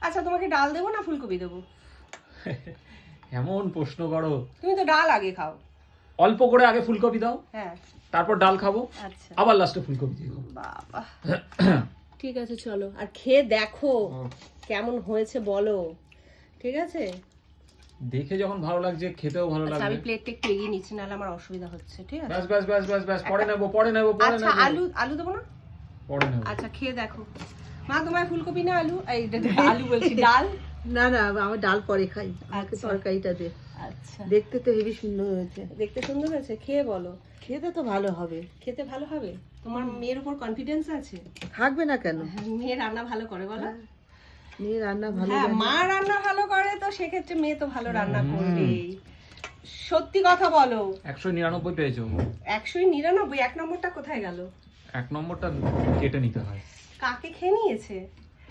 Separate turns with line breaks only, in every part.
আচ্ছা তোমাকে ডাল দেবো না ফুলকপি দেবো?
এমন প্রশ্ন করো।
তুমি তো ডাল আগে খাও।
অল্প করে আগে ফুলকপি দাও,
হ্যাঁ
তারপর ডাল খাবো,
আচ্ছা
আবার লাস্টে ফুলকপি দিয়ে খাবো।
বাবা ঠিক আছে চলো, আর খেয়ে দেখো কেমন হয়েছে বলো, ঠিক আছে?
দেখে যখন ভালো লাগছে খেতেও ভালো
আচ্ছা আমি
লাগবে।
প্লেটটা একটু এগিয়ে নিচ্ছি, নাহলে আমার অসুবিধা হচ্ছে, ঠিক আছে?
ব্যাস ব্যাস ব্যাস ব্যাস ব্যাস, পরে নেবো পরে নেবো পরে
আচ্ছা
নেবো
আলু আলু দেবো না?
পরে নেবো।
আচ্ছা খেয়ে দেখো। মা তোমার ফুলকপি না আলু, এই আলু বলছি ডাল?
না না, আমি ডাল পরে খাই, আমাকে
আচ্ছা।
তরকারিটা দে।
আচ্ছা
দেখতে তো হেবি সুন্দর হয়েছে।
দেখতে সুন্দর হয়েছে, খেয়ে বলো।
খেতে তো ভালো হবে।
খেতে ভালো হবে? তোমার মেয়ের উপর কনফিডেন্স আছে?
থাকবে না কেন?
মেয়ে রান্না ভালো করে বলো?
মেয়ে রান্না ভালো
হ্যাঁ
জানে।
মা রান্না ভালো করে তো সেক্ষেত্রে মেয়ে তো ভালো রান্না করবেই। সত্যি কথা বলো।
199 পেয়েছো।
199, 1 নম্বরটা কোথায় গেল?
1 নম্বরটা কেটে নিতে হয়।
কাকে খেয়ে নিয়েছে?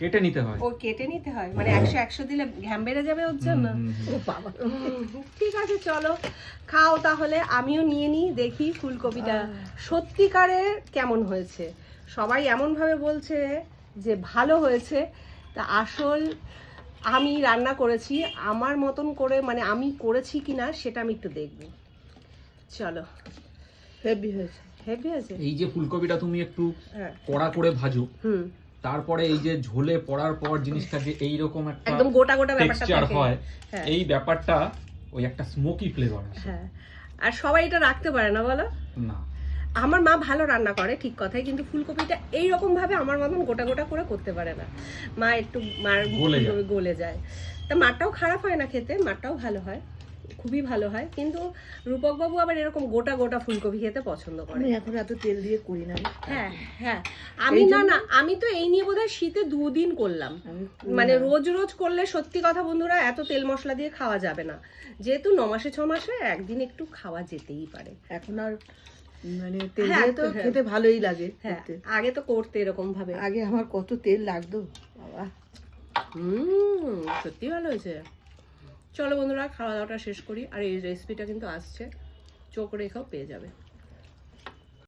কেটে নিতে হয়।
ও কেটে নিতে হয়, মানে 100 100 দিলে ঘ্যাম বেড়ে যাবে ওর জন্য?
ও বাবা,
ঠিক আছে চলো খাও তাহলে, আমিও নিয়ে নিই দেখি ফুলকপিটা সত্যিকারের কেমন হয়েছে। সবাই এমন ভাবে বলছে যে ভালো হয়েছে, তা আসল আমি রান্না করেছি আমার মতন করে, মানে আমি করেছি কিনা সেটা আমি একটু দেখবো। চলো।
হেভি হয়েছে।
হেভি আছে।
এই যে ফুলকপিটা তুমি একটু
হ্যাঁ
কড়া করে ভাজো,
হুম
তারপরে এই যে ঝোলে পড়ার পর জিনিসটা যে এইরকম একটা
একদম গোটা গোটা ব্যাপারটা
টেক্সচার
থাকে।
হয়,
হ্যাঁ
এই ব্যাপারটা ওই একটা স্মোকি ফ্লেভার আসে।
হ্যাঁ, আর সবাই এটা রাখতে পারে না বলো?
না,
আমার মা ভালো রান্না করে ঠিক কথাই, কিন্তু ফুলকপিটা এইরকম ভাবে আমার মতন গোটা গোটা করে করতে পারে না। মা একটু মার ফুলকপি গলে যায়। তা মারটাও খারাপ হয় না খেতে, মারটাও ভালো হয়, খুবই ভালো হয়, কিন্তু রূপক বাবু আবার এরকম গোটা গোটা ফুলকপি খেতে পছন্দ করে।
আমি এখন এত তেল দিয়ে করি না।
হ্যাঁ হ্যাঁ, আমি না না আমি তো এই নিয়ে বোধহয় শীতে 2 দিন করলাম।
আমি
মানে রোজ রোজ করলে সত্যি কথা বন্ধুরা এত তেল মশলা দিয়ে খাওয়া যাবে না, যেহেতু 9 মাসে 6 মাসে একদিন একটু খাওয়া যেতেই পারে।
এখন আর মানে তেল
হ্যাঁ,
দিয়ে তো
হ্যাঁ।
খেতে ভালোই লাগে
হ্যাঁ
করতে।
আগে তো করতে এরকম ভাবে।
আগে আমার কত তেল লাগতো বাবা।
সত্যি ভালো হয়েছে। চলো বন্ধুরা খাওয়া দাওয়াটা শেষ করি, আর এই রেসিপিটা কিন্তু আসছে, চোখ রেখাও পেয়ে যাবে।